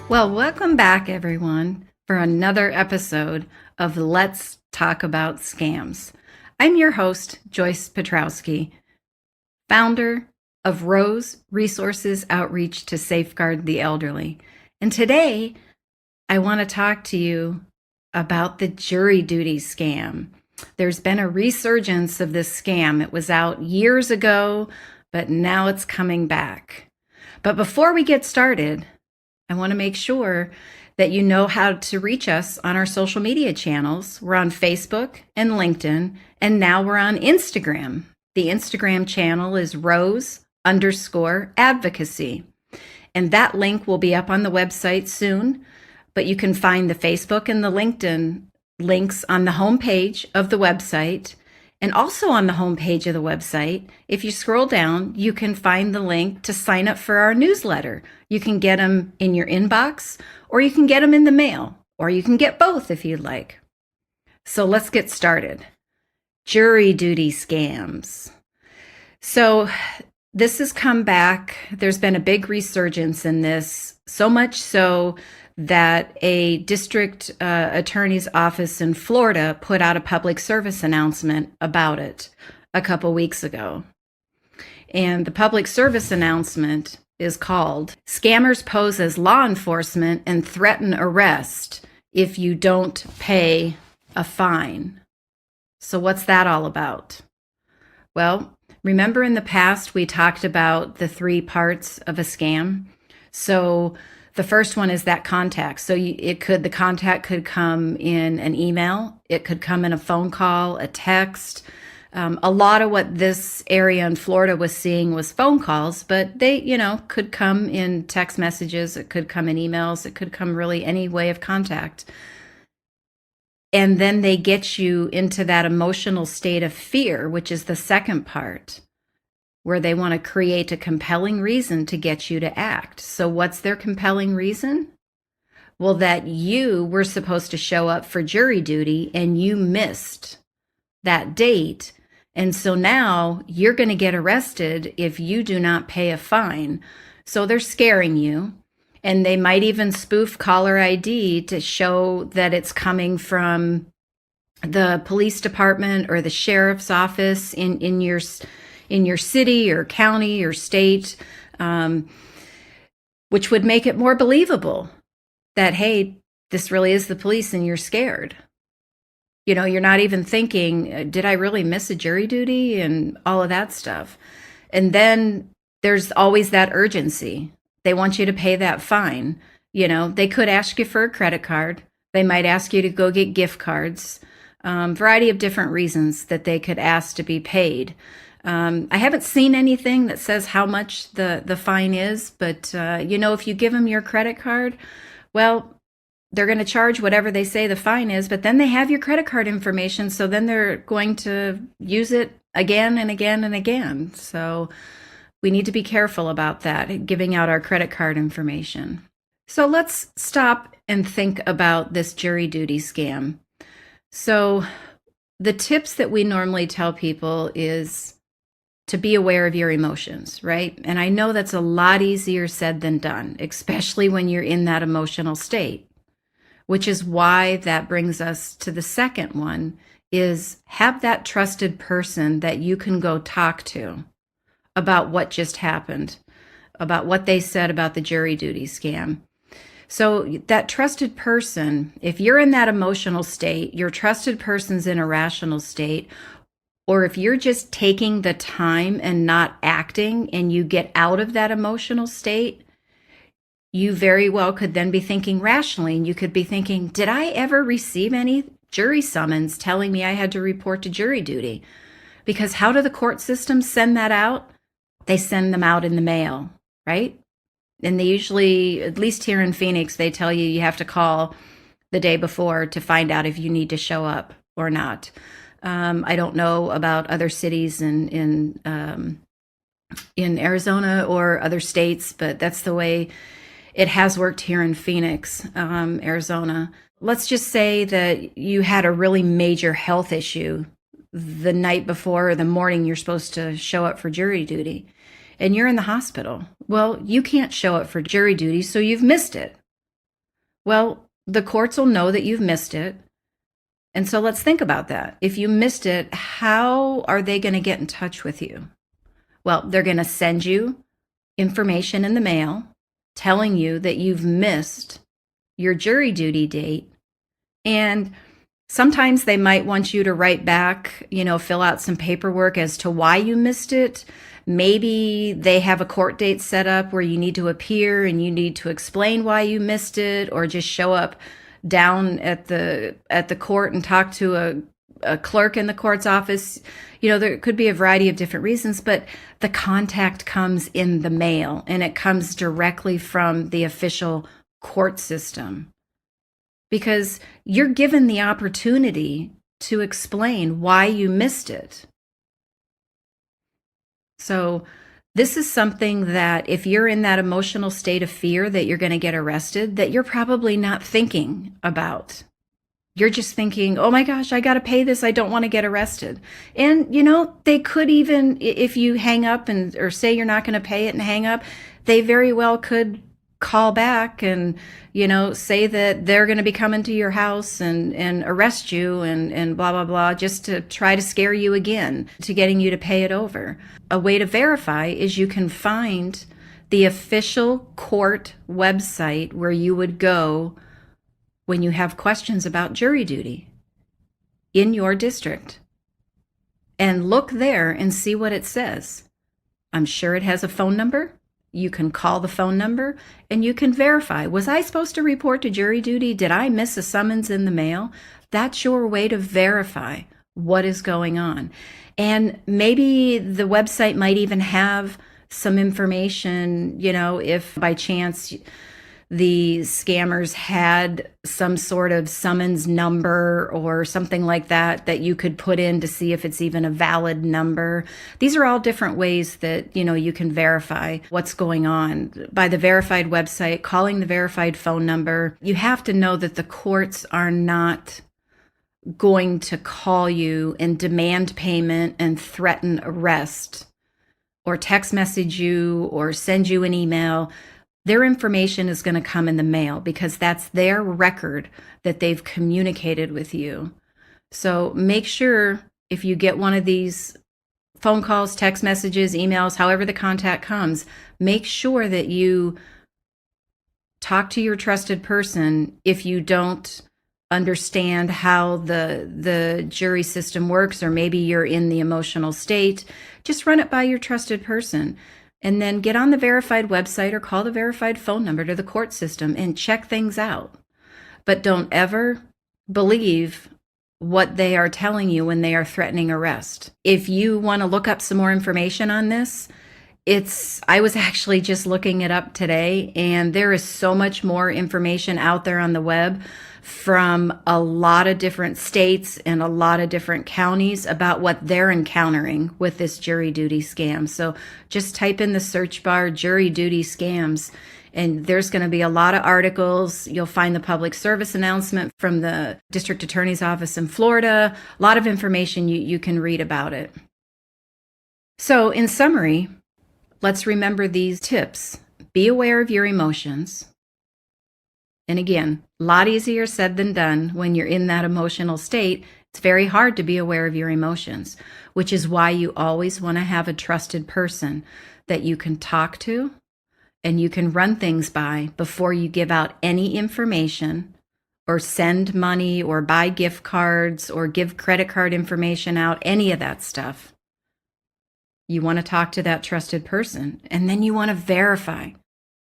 Well, welcome back, everyone, for another episode of Let's Talk About Scams. I'm your host, Joyce Petrowski, founder of R.O.S.E Resources Outreach to Safeguard the Elderly. And today, I want to talk to you about the jury duty scam. There's been a resurgence of this scam. It was out years ago, but now it's coming back. But before we get started, I want to make sure that you know how to reach us on our social media channels. We're on Facebook and LinkedIn, and now we're on Instagram. The Instagram channel is Rose_advocacy. And that link will be up on the website soon, but you can find the Facebook and the LinkedIn links on the homepage of the website. And also on the homepage of the website, if you scroll down, you can find the link to sign up for our newsletter. You can get them in your inbox, or you can get them in the mail, or you can get both if you'd like. So let's get started. Jury duty scams. So this has come back. There's been a big resurgence in this, so much so that a district attorney's office in Florida put out a public service announcement about it a couple weeks ago. And the public service announcement is called "Scammers Pose as Law Enforcement and Threaten Arrest If You Don't Pay a Fine." So what's that all about? Well, remember in the past we talked about the three parts of a scam? So the first one is that contact. So the contact could come in an email, it could come in a phone call, a text. A lot of what this area in Florida was seeing was phone calls, but they, could come in text messages, it could come in emails, it could come really any way of contact. And then they get you into that emotional state of fear, which is the second part, where they want to create a compelling reason to get you to act. So what's their compelling reason? Well, that you were supposed to show up for jury duty and you missed that date. And so now you're going to get arrested if you do not pay a fine. So they're scaring you. And they might even spoof caller ID to show that it's coming from the police department or the sheriff's office in your city or county or state, which would make it more believable that, hey, this really is the police and you're scared. You're not even thinking, did I really miss a jury duty and all of that stuff? And then there's always that urgency. They want you to pay that fine. They could ask you for a credit card. They might ask you to go get gift cards. Variety of different reasons that they could ask to be paid. I haven't seen anything that says how much the fine is, but if you give them your credit card, well, they're going to charge whatever they say the fine is, but then they have your credit card information, so then they're going to use it again and again and again. So we need to be careful about that, giving out our credit card information. So let's stop and think about this jury duty scam. So the tips that we normally tell people is to be aware of your emotions, right? And I know that's a lot easier said than done, especially when you're in that emotional state, which is why that brings us to the second one, is have that trusted person that you can go talk to about what just happened, about what they said about the jury duty scam. So that trusted person, if you're in that emotional state, your trusted person's in a rational state, or if you're just taking the time and not acting and you get out of that emotional state, you very well could then be thinking rationally, and you could be thinking, did I ever receive any jury summons telling me I had to report to jury duty? Because how do the court systems send that out? They send them out in the mail, right? And they usually, at least here in Phoenix, they tell you have to call the day before to find out if you need to show up or not. I don't know about other cities in Arizona or other states, but that's the way it has worked here in Phoenix, Arizona. Let's just say that you had a really major health issue the night before or the morning you're supposed to show up for jury duty, and you're in the hospital. Well, you can't show up for jury duty, so you've missed it. Well, the courts will know that you've missed it. And so let's think about that. If you missed it, how are they going to get in touch with you? Well, they're going to send you information in the mail telling you that you've missed your jury duty date. And sometimes they might want you to write back, fill out some paperwork as to why you missed it. Maybe they have a court date set up where you need to appear and you need to explain why you missed it, or just show up down at the court and talk to a clerk in the court's office. There could be a variety of different reasons, but the contact comes in the mail and it comes directly from the official court system, because you're given the opportunity to explain why you missed it. So this is something that if you're in that emotional state of fear that you're going to get arrested, that you're probably not thinking about. You're just thinking, oh my gosh, I got to pay this. I don't want to get arrested. And, they could even, if you hang up or say you're not going to pay it and hang up, they very well could call back and, say that they're going to be coming to your house and arrest you and blah, blah, blah, just to try to scare you again to getting you to pay it over. A way to verify is you can find the official court website where you would go when you have questions about jury duty in your district, and look there and see what it says. I'm sure it has a phone number. You can call the phone number and you can verify, was I supposed to report to jury duty? Did I miss a summons in the mail? That's your way to verify what is going on. And maybe the website might even have some information, if by chance the scammers had some sort of summons number or something like that you could put in to see if it's even a valid number. These are all different ways that, you can verify what's going on. By the verified website, calling the verified phone number. You have to know that the courts are not going to call you and demand payment and threaten arrest, or text message you or send you an email. Their information is going to come in the mail because that's their record that they've communicated with you. So make sure if you get one of these phone calls, text messages, emails, however the contact comes, make sure that you talk to your trusted person. If you don't understand how the jury system works, or maybe you're in the emotional state, just run it by your trusted person. And then get on the verified website or call the verified phone number to the court system and check things out. But don't ever believe what they are telling you when they are threatening arrest. If you want to look up some more information on this, I was actually just looking it up today, and there is so much more information out there on the web from a lot of different states and a lot of different counties about what they're encountering with this jury duty scam. So just type in the search bar, jury duty scams, and there's going to be a lot of articles. You'll find the public service announcement from the district attorney's office in Florida. A lot of information you can read about it. So in summary, let's remember these tips. Be aware of your emotions. And again, a lot easier said than done when you're in that emotional state. It's very hard to be aware of your emotions, which is why you always want to have a trusted person that you can talk to and you can run things by before you give out any information or send money or buy gift cards or give credit card information out, any of that stuff. You want to talk to that trusted person, and then you want to verify.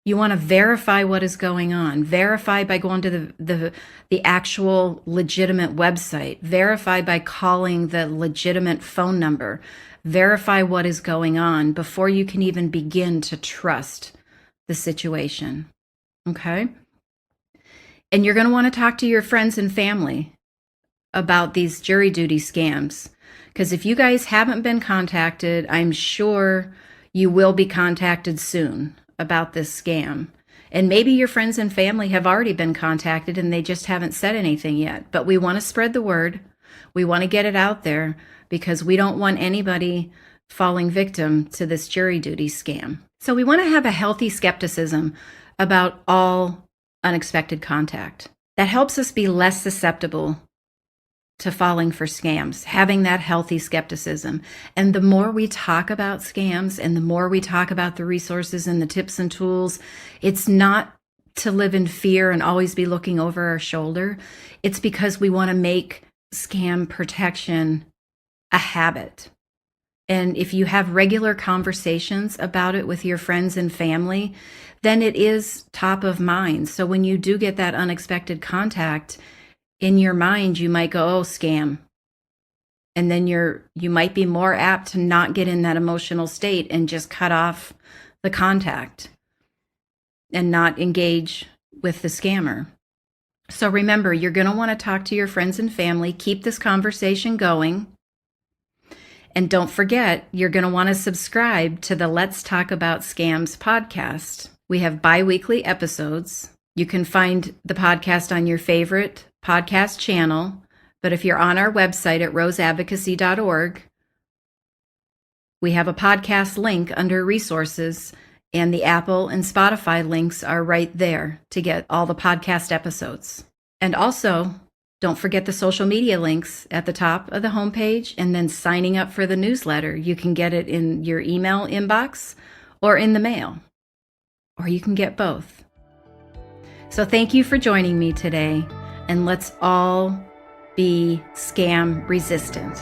You want to verify what is going on. Verify by going to the actual legitimate website. Verify by calling the legitimate phone number. Verify what is going on before you can even begin to trust the situation. Okay? And you're going to want to talk to your friends and family about these jury duty scams. Because if you guys haven't been contacted, I'm sure you will be contacted soon about this scam. And maybe your friends and family have already been contacted and they just haven't said anything yet. But we want to spread the word. We want to get it out there because we don't want anybody falling victim to this jury duty scam. So we want to have a healthy skepticism about all unexpected contact. That helps us be less susceptible to falling for scams, having that healthy skepticism. And the more we talk about scams and the more we talk about the resources and the tips and tools, it's not to live in fear and always be looking over our shoulder. It's because we want to make scam protection a habit. And if you have regular conversations about it with your friends and family, then it is top of mind. So when you do get that unexpected contact, in your mind, you might go, oh, scam. And then you might be more apt to not get in that emotional state and just cut off the contact and not engage with the scammer. So remember, you're going to want to talk to your friends and family, keep this conversation going. And don't forget, you're going to want to subscribe to the Let's Talk About Scams podcast. We have bi-weekly episodes. You can find the podcast on your favorite podcast channel, but if you're on our website at roseadvocacy.org, we have a podcast link under resources, and the Apple and Spotify links are right there to get all the podcast episodes. And also, don't forget the social media links at the top of the homepage, and then signing up for the newsletter. You can get it in your email inbox or in the mail, or you can get both. So thank you for joining me today, and let's all be scam resistant.